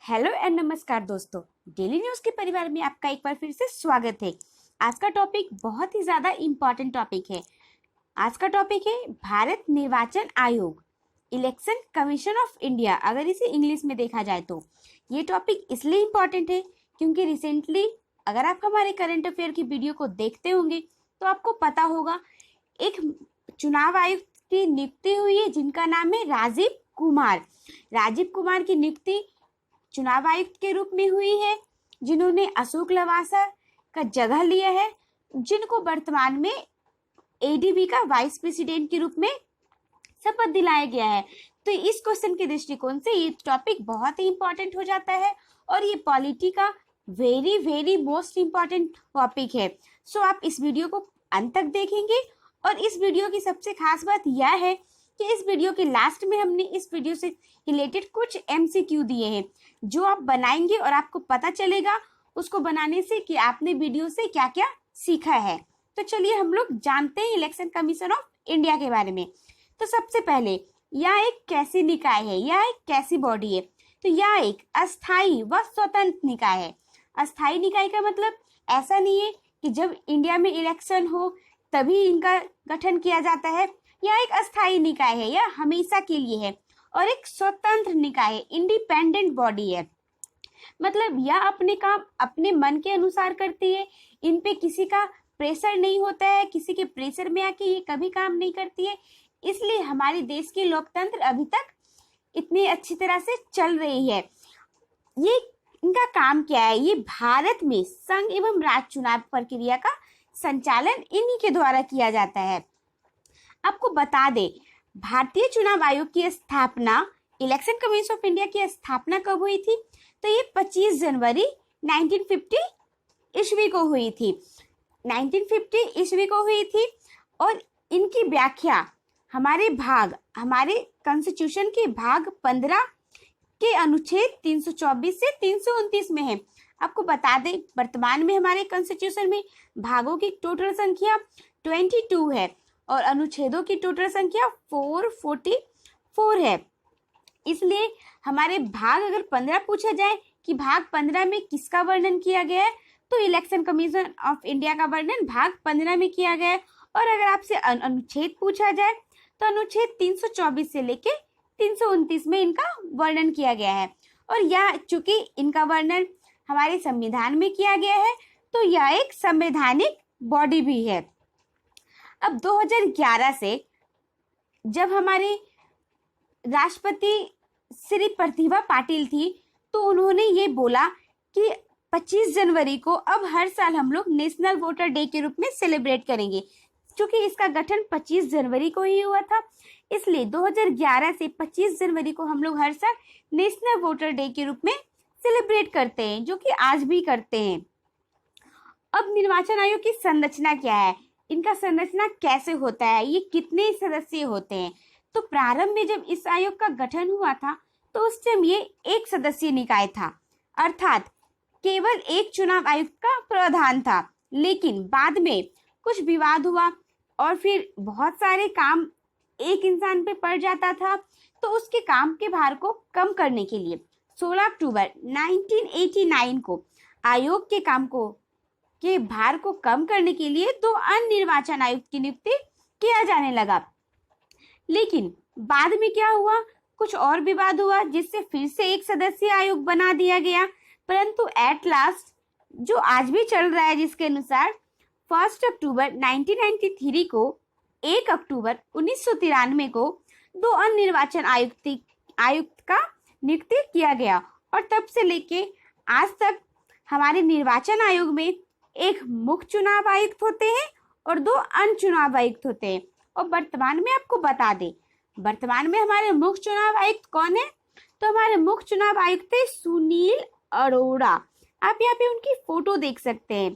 Hello and नमस्कार दोस्तों, daily news के परिवार में आपका एक बार फिर से स्वागत है। आज का टॉपिक बहुत ही ज्यादा इम्पोर्टेंट टॉपिक है। आज का टॉपिक है भारत निर्वाचन आयोग, इलेक्शन कमीशन ऑफ इंडिया। अगर इसे इंग्लिश में देखा जाए तो ये टॉपिक इसलिए इम्पोर्टेंट है क्योंकि रिसेंटली अगर आप हमारे करंट अफेयर की वीडियो को देखते होंगे तो आपको पता होगा एक चुनाव आयुक्त की नियुक्ति हुई है जिनका नाम है राजीव कुमार। राजीव कुमार की नियुक्ति चुनाव आयुक्त के रूप में हुई है, जिन्होंने अशोक लवासा का जगह लिया है, जिनको वर्तमान में एडीबी का वाइस प्रेसिडेंट के रूप में शपथ दिलाया गया है। तो इस क्वेश्चन के दृष्टिकोण से ये टॉपिक बहुत ही इंपॉर्टेंट हो जाता है और ये पॉलिटी का very very most important topic है। सो आप इस वीडियो को अंत तक देखेंगे और इस वीडियो की सबसे खास बात यह है कि इस वीडियो के लास्ट में हमने इस वीडियो से रिलेटेड कुछ एमसीक्यू दिए हैं जो आप बनाएंगे और आपको पता चलेगा उसको बनाने से कि आपने वीडियो से क्या क्या सीखा है। तो चलिए हम लोग जानते हैं इलेक्शन कमीशन ऑफ इंडिया के बारे में। तो सबसे पहले यह एक कैसी निकाय है, यह एक कैसी बॉडी है? तो यह एक अस्थायी व स्वतंत्र निकाय है। अस्थायी निकाय का मतलब ऐसा नहीं है कि जब इंडिया में इलेक्शन हो तभी इनका गठन किया जाता है। यह एक अस्थायी निकाय है, यह हमेशा के लिए है। और एक स्वतंत्र निकाय है, इंडिपेंडेंट बॉडी है। मतलब यह अपने काम अपने मन के अनुसार करती है, इन पे किसी का प्रेशर नहीं होता है, किसी के प्रेशर में आके ये कभी काम नहीं करती है। इसलिए हमारे देश की लोकतंत्र अभी तक इतनी अच्छी तरह से चल रही है। ये इनका काम क्या है? ये भारत में संघ एवं राज्य चुनाव प्रक्रिया का संचालन इन्हीं के द्वारा किया जाता है। आपको बता दे, भारतीय चुनाव आयोग की स्थापना, इलेक्शन कमीशन ऑफ इंडिया की स्थापना कब हुई थी? तो ये 25 जनवरी 1950 ईस्वी को हुई थी। 1950 ईस्वी को हुई थी और इनकी व्याख्या हमारे कॉन्स्टिट्यूशन के भाग 15 के अनुच्छेद 324 से 329 में है। आपको बता दें, वर्तमान में हमारे कॉन्स्टिट्यूशन में भागों की टोटल संख्या 22 है और अनुच्छेदों की टोटल संख्या 444 है। इसलिए हमारे भाग अगर 15 पूछा जाए कि भाग 15 में किसका वर्णन किया गया है, तो इलेक्शन कमीशन ऑफ इंडिया का वर्णन भाग 15 में किया गया है। और अगर आपसे अनुच्छेद पूछा जाए तो अनुच्छेद 324 से लेके 329 में इनका वर्णन किया गया है। और यह चूंकि इनका वर्णन हमारे संविधान में किया गया है तो यह एक संवैधानिक बॉडी भी है। अब 2011 से जब हमारे राष्ट्रपति श्री प्रतिभा पाटिल थी तो उन्होंने ये बोला कि 25 जनवरी को अब हर साल हम लोग नेशनल वोटर डे के रूप में सेलिब्रेट करेंगे। क्योंकि इसका गठन 25 जनवरी को ही हुआ था, इसलिए 2011 से 25 जनवरी को हम लोग हर साल नेशनल वोटर डे के रूप में सेलिब्रेट करते हैं, जो कि आज भी करते हैं। अब निर्वाचन आयोग की संरचना क्या है, इनका संरचना कैसे होता है, ये कितने सदस्य होते हैं? तो प्रारंभ में जब इस आयोग का गठन हुआ था तो उस समय ये एक सदस्यीय निकाय था, अर्थात केवल एक चुनाव आयुक्त का प्रावधान था। लेकिन बाद में कुछ विवाद हुआ और फिर बहुत सारे काम एक इंसान पे पड़ जाता था, तो उसके काम के भार को कम करने के लिए 16 अक्टूबर 1989 को आयोग के भार को कम करने के लिए 2 अन्य निर्वाचन आयुक्त की नियुक्ति किया जाने लगा। लेकिन बाद में क्या हुआ, कुछ और विवाद हुआ जिससे फिर से एक सदस्यीय आयोग बना दिया गया। परंतु एट लास्ट जो आज भी चल रहा है, जिसके अनुसार 1 अक्टूबर 1993 को 1 अक्टूबर 1993 को 2 अन्य निर्वाचन आयुक्त का नियुक्ति किया गया और तब से लेके आज तक हमारे निर्वाचन आयोग में एक मुख्य चुनाव आयुक्त होते हैं और 2 अन्य चुनाव आयुक्त होते हैं। और वर्तमान में आपको बता दें, वर्तमान में हमारे मुख्य चुनाव आयुक्त कौन है? तो हमारे मुख्य चुनाव आयुक्त है सुनील अरोड़ा। आप यहाँ पे उनकी फोटो देख सकते हैं।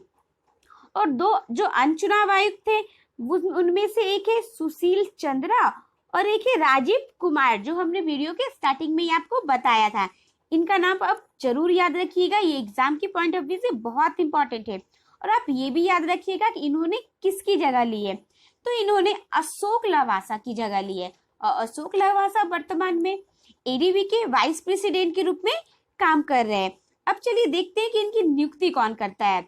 और 2 जो अन्य चुनाव आयुक्त थे उनमें से एक है सुशील चंद्रा और एक है राजीव कुमार, जो हमने वीडियो के स्टार्टिंग में ही आपको बताया था। इनका नाम आप जरूर याद रखिएगा, ये एग्जाम की पॉइंट ऑफ व्यू से बहुत इंपॉर्टेंट है। और आप ये भी याद रखिएगा कि इन्होंने किसकी जगह ली है, तो इन्होंने अशोक लवासा की जगह ली है। और अशोक लवासा वर्तमान में एडीबी के वाइस प्रेसिडेंट के रूप में काम कर रहे हैं। अब चलिए देखते हैं कि इनकी नियुक्ति कौन करता है।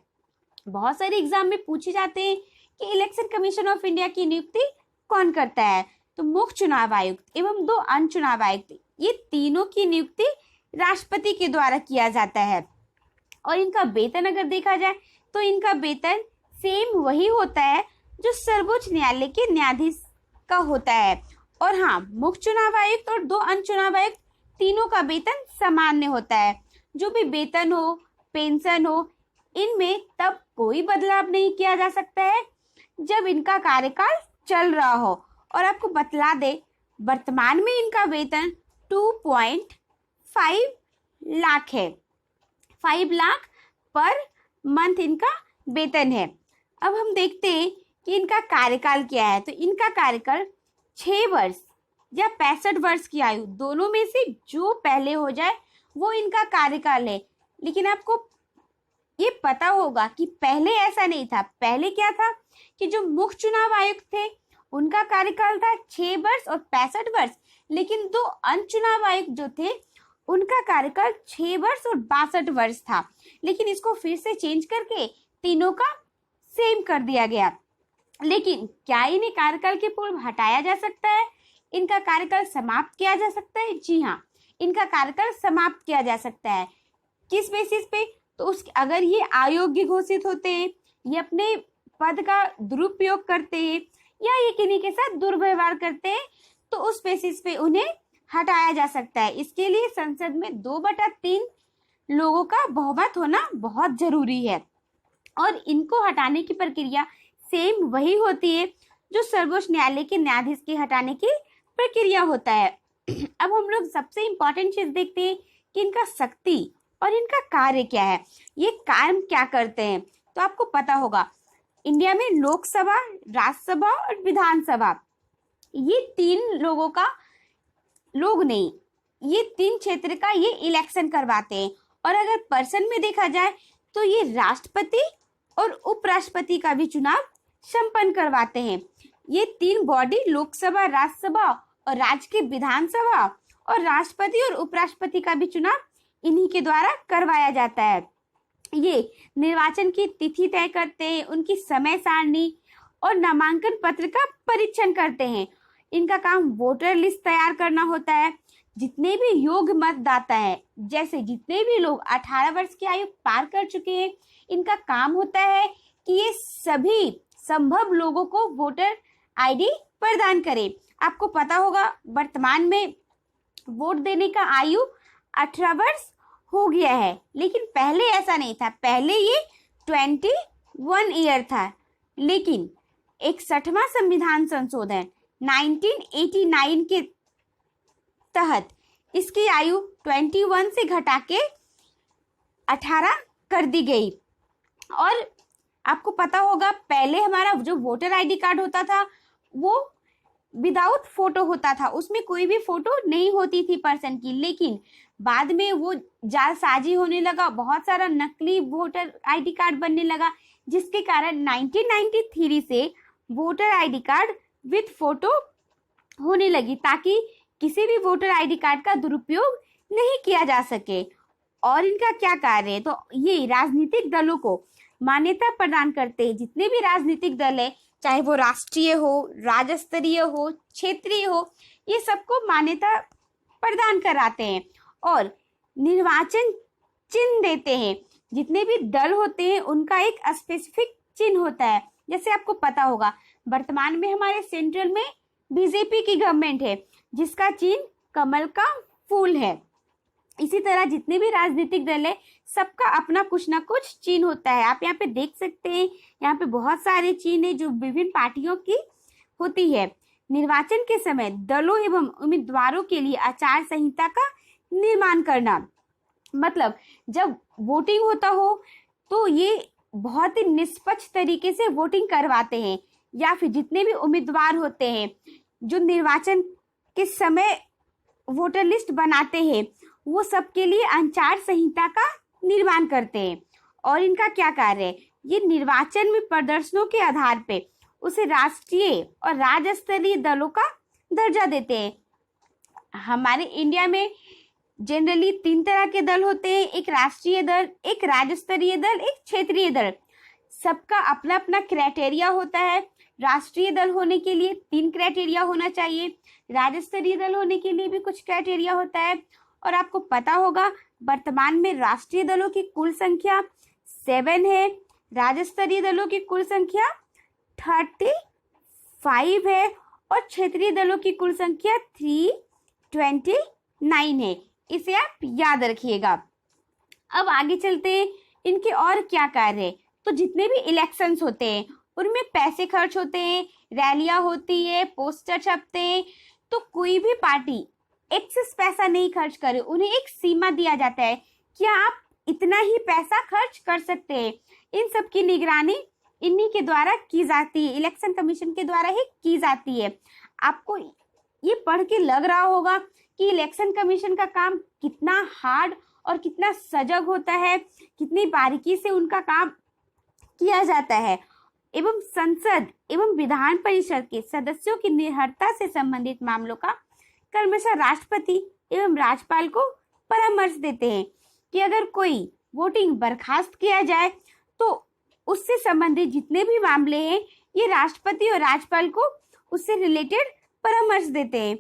बहुत सारे एग्जाम में पूछे जाते हैं कि इलेक्शन कमीशन ऑफ इंडिया की नियुक्ति कौन करता है। तो मुख्य चुनाव आयुक्त एवं 2 अन्य चुनाव आयुक्त, ये तीनों की नियुक्ति राष्ट्रपति के द्वारा किया जाता है। और इनका वेतन अगर देखा जाए तो इनका वेतन सेम वही होता है जो सर्वोच्च न्यायालय के न्यायाधीश का होता है। और हाँ, मुख्य चुनाव आयुक्त और 2 अन्य चुनाव आयुक्त तीनों का वेतन सामान्य होता है। जो भी वेतन हो, पेंशन हो, इनमें तब कोई बदलाव नहीं किया जा सकता है जब इनका कार्यकाल चल रहा हो। और आपको बतला दे, वर्तमान में इनका वेतन 2.5 लाख है। 5 लाख पर मंथ इनका वेतन है। अब हम देखते हैं कि इनका कार्यकाल क्या है। तो इनका कार्यकाल 6 वर्ष या 65 वर्ष की आयु, दोनों में से जो पहले हो जाए वो इनका कार्यकाल है। लेकिन आपको ये पता होगा कि पहले ऐसा नहीं था। पहले क्या था कि जो मुख्य चुनाव आयुक्त थे उनका कार्यकाल था 6 वर्ष और 65 वर्ष, लेकिन 2 अन्य चुनाव आयुक्त जो थे उनका कार्यकाल 6 वर्ष और 62 वर्ष था। लेकिन इसको फिर से चेंज करके तीनों का सेम कर दिया गया। लेकिन क्या इन्हें कार्यकाल के पूर्व हटाया जा सकता है? इनका कार्यकाल समाप्त किया जा सकता है? जी हाँ, इनका कार्यकाल समाप्त किया जा सकता है। किस बेसिस पे? तो अगर ये अयोग्य घोषित होते हैं, ये अपने पद का दुरुपयोग करते हैं या ये किन्हीं के साथ दुर्व्यवहार करते हैं, तो उस बेसिस पे उन्हें हटाया जा सकता है। इसके लिए संसद में 2/3 लोगों का बहुमत होना बहुत जरूरी है। और इनको हटाने की प्रक्रिया सेम वही होती है जो सर्वोच्च न्यायालय के न्यायाधीश के हटाने की प्रक्रिया होता है। अब हम लोग सबसे इम्पोर्टेंट चीज देखते हैं कि इनका शक्ति और इनका कार्य क्या है, ये काम क्या करते हैं। तो आपको पता होगा, इंडिया में लोकसभा, राज्यसभा और विधानसभा, ये 3 लोगों का, लोग नहीं, ये 3 क्षेत्र का ये इलेक्शन करवाते हैं। और अगर पर्सन में देखा जाए तो ये राष्ट्रपति और उपराष्ट्रपति का भी चुनाव संपन्न करवाते हैं। ये 3 बॉडी, लोकसभा, राज्यसभा और राज्य की विधानसभा, और राष्ट्रपति और उपराष्ट्रपति का भी चुनाव इन्हीं के द्वारा करवाया जाता है। ये निर्वाचन की तिथि तय करते हैं, उनकी समय सारणी और नामांकन पत्र का परीक्षण करते हैं। इनका काम वोटर लिस्ट तैयार करना होता है। जितने भी योग्य मतदाता हैं, जैसे जितने भी लोग 18 वर्ष की आयु पार कर चुके हैं, इनका काम होता है कि ये सभी संभव लोगों को वोटर आईडी प्रदान करें। आपको पता होगा, वर्तमान में वोट देने का आयु 18 वर्ष हो गया है, लेकिन पहले ऐसा नहीं था। पहले ये 21 ईयर था। लेकिन 61वां संविधान संशोधन 1989 के तहत इसकी आयु 21 से घटा के 18 कर दी गई। और आपको पता होगा, पहले हमारा जो वोटर आईडी कार्ड होता था वो विदाउट फोटो होता था, उसमें कोई भी फोटो नहीं होती थी पर्सन की। लेकिन बाद में वो जालसाजी होने लगा, बहुत सारा नकली वोटर आईडी कार्ड बनने लगा, जिसके कारण 1993 से voter ID card with photo होने लगी, ताकि किसी भी वोटर आईडी कार्ड का दुरुपयोग नहीं किया जा सके। और इनका क्या कार्य है? तो ये राजनीतिक दलों को मान्यता प्रदान करते हैं। जितने भी राजनीतिक दल है, चाहे वो राष्ट्रीय हो, राज्य स्तरीय हो, क्षेत्रीय हो, ये सबको मान्यता प्रदान कराते हैं और निर्वाचन चिन्ह देते हैं। जितने भी दल होते हैं उनका एक स्पेसिफिक चिन्ह होता है। जैसे आपको पता होगा, वर्तमान में हमारे सेंट्रल में बीजेपी की गवर्नमेंट है, जिसका चिन्ह कमल का फूल है। इसी तरह जितने भी राजनीतिक दल है, सबका अपना कुछ ना कुछ चिन्ह होता है। आप यहाँ पे देख सकते हैं, यहाँ पे बहुत सारे चिन्ह है जो विभिन्न पार्टियों की होती है। निर्वाचन के समय दलों एवं उम्मीदवारों के लिए आचार संहिता का निर्माण करना, मतलब जब वोटिंग होता हो तो ये बहुत ही निष्पक्ष तरीके से वोटिंग करवाते हैं, या फिर जितने भी उम्मीदवार होते हैं जो निर्वाचन के समय वोटर लिस्ट बनाते हैं, वो सबके लिए आचार संहिता का निर्माण करते हैं। और इनका क्या कार्य है? ये निर्वाचन में प्रदर्शनों के आधार पे उसे राष्ट्रीय और राज्य स्तरीय दलों का दर्जा देते हैं। हमारे इंडिया में जनरली 3 तरह के दल होते हैं, एक राष्ट्रीय दल, एक राज्य स्तरीय दल, एक क्षेत्रीय दल। सबका अपना अपना क्राइटेरिया होता है। राष्ट्रीय दल होने के लिए 3 क्राइटेरिया होना चाहिए, राज्य स्तरीय दल होने के लिए भी कुछ क्राइटेरिया होता है। और आपको पता होगा वर्तमान में राष्ट्रीय दलों की कुल संख्या 7 है, राज्य स्तरीय दलों की कुल संख्या 35 है और क्षेत्रीय दलों की कुल संख्या 329 है। इसे आप याद रखिएगा। अब आगे चलते हैं, इनके और क्या कार्य है। तो जितने भी इलेक्शंस होते हैं उनमें पैसे खर्च होते हैं, रैलियां होती है, पोस्टर छपते हैं। तो कोई भी पार्टी एक्सेस पैसा नहीं खर्च करे, उन्हें एक सीमा दिया जाता है कि आप इतना ही पैसा खर्च कर सकते हैं। इन सब की निगरानी इन्हीं के द्वारा की जाती है, इलेक्शन कमीशन के द्वारा ही की जाती है। आपको ये पढ़ के लग रहा होगा कि इलेक्शन कमीशन का काम कितना हार्ड और कितना सजग होता है, कितनी बारीकी से उनका काम किया जाता है। एवं संसद एवं विधान परिषद के सदस्यों की निर्भरता से संबंधित मामलों का क्रमशः राष्ट्रपति एवं राज्यपाल को परामर्श देते हैं कि अगर कोई वोटिंग बर्खास्त किया जाए तो उससे संबंधित जितने भी मामले हैं ये राष्ट्रपति और राज्यपाल को उससे रिलेटेड परामर्श देते हैं।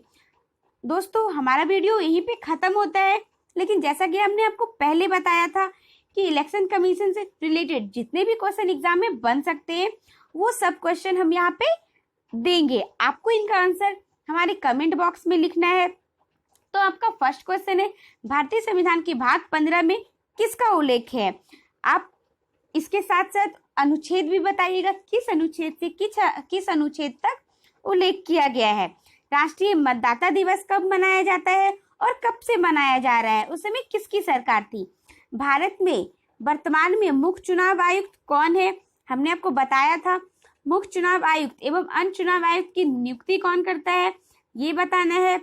दोस्तों, हमारा वीडियो यहीं पे खत्म होता है, लेकिन जैसा कि हमने आपको पहले बताया था कि इलेक्शन कमीशन से रिलेटेड जितने भी क्वेश्चन एग्जाम में बन सकते हैं वो सब क्वेश्चन हम यहाँ पे देंगे। आपको इनका आंसर हमारे कमेंट बॉक्स में लिखना है। तो आपका फर्स्ट क्वेश्चन है, भारतीय संविधान के भाग 15 में किसका उल्लेख है। आप इसके साथ साथ अनुच्छेद भी बताइएगा, किस अनुच्छेद से किस अनुच्छेद तक उल्लेख किया गया है। राष्ट्रीय मतदाता दिवस कब मनाया जाता है और कब से मनाया जा रहा है, उस समय किसकी सरकार थी। भारत में वर्तमान में मुख्य चुनाव आयुक्त कौन है, हमने आपको बताया था। मुख्य चुनाव आयुक्त एवं अन्य चुनाव आयुक्त की नियुक्ति कौन करता है, ये बताना है।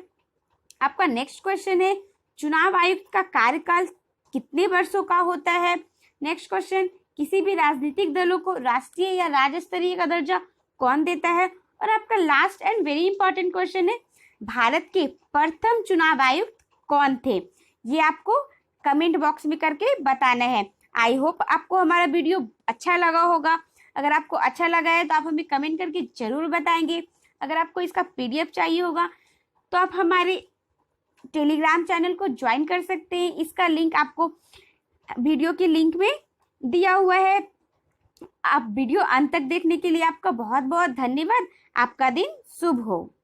आपका नेक्स्ट क्वेश्चन है, चुनाव आयुक्त का कार्यकाल कितने वर्षों का होता है। नेक्स्ट क्वेश्चन, किसी भी राजनीतिक दलों को राष्ट्रीय या राज्य स्तरीय का दर्जा कौन देता है। और आपका last and very important question है, भारत के प्रथम चुनाव आयुक्त कौन थे। ये आपको कमेंट बॉक्स में करके बताना है। आई होप आपको हमारा वीडियो अच्छा लगा होगा। अगर आपको अच्छा लगा है तो आप हमें कमेंट करके जरूर बताएंगे। अगर आपको इसका PDF चाहिए होगा तो आप हमारे टेलीग्राम चैनल को ज्वाइन कर सकते हैं। इसका लिंक आपको वीडियो के लिंक में दिया हुआ है। आप वीडियो अंत तक देखने के लिए आपका बहुत बहुत धन्यवाद। आपका दिन शुभ हो।